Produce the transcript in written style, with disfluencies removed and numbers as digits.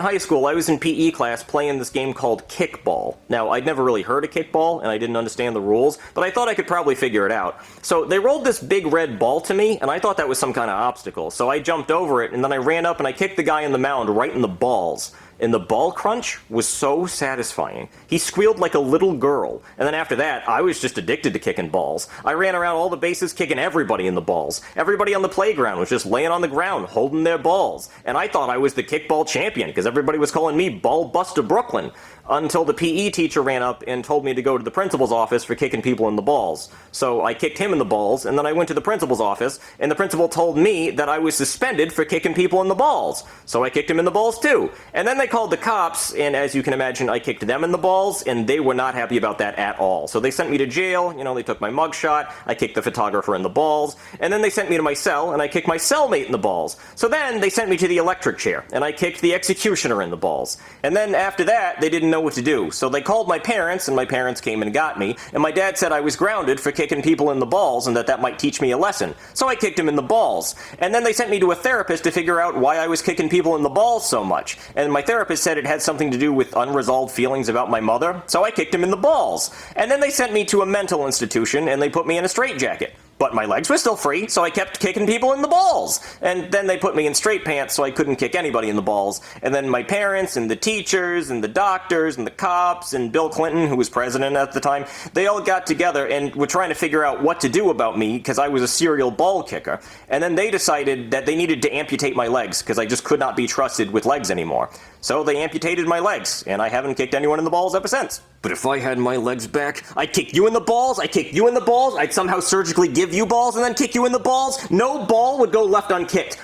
high school, I was in PE class playing this game called kickball. Now, I'd never really heard of kickball, and I didn't understand the rules, but I thought I could probably figure it out. So they rolled this big red ball to me, and I thought that was some kind of obstacle. So I jumped over it, and then I ran up and I kicked the guy in the mound right in the balls. And the ball crunch was so satisfying. He squealed like a little girl. And then after that, I was just addicted to kicking balls. I ran around all the bases kicking everybody in the balls. Everybody on the playground was just laying on the ground holding their balls. And I thought I was the kickball champion because everybody was calling me Ball Buster Brooklyn. Until the PE teacher ran up and told me to go to the principal's office for kicking people in the balls. So I kicked him in the balls, and then I went to the principal's office, and the principal told me that I was suspended for kicking people in the balls. So I kicked him in the balls too. And then they called the cops, and as you can imagine, I kicked them in the balls, and they were not happy about that at all. So they sent me to jail, they took my mugshot, I kicked the photographer in the balls, and then they sent me to my cell, and I kicked my cellmate in the balls. So then they sent me to the electric chair, and I kicked the executioner in the balls. And then after that, they didn't know what to do. So they called my parents, and my parents came and got me, and my dad said I was grounded for kicking people in the balls and that might teach me a lesson. So I kicked him in the balls. And then they sent me to a therapist to figure out why I was kicking people in the balls so much. And my therapist said it had something to do with unresolved feelings about my mother, so I kicked him in the balls. And then they sent me to a mental institution, and they put me in a straitjacket. But my legs were still free, so I kept kicking people in the balls. And then they put me in straight pants so I couldn't kick anybody in the balls. And then my parents and the teachers and the doctors and the cops and Bill Clinton, who was president at the time, they all got together and were trying to figure out what to do about me because I was a serial ball kicker. And then they decided that they needed to amputate my legs because I just could not be trusted with legs anymore. So they amputated my legs, and I haven't kicked anyone in the balls ever since. But if I had my legs back, I'd kick you in the balls, I'd kick you in the balls, I'd somehow surgically give you balls and then kick you in the balls. No ball would go left unkicked.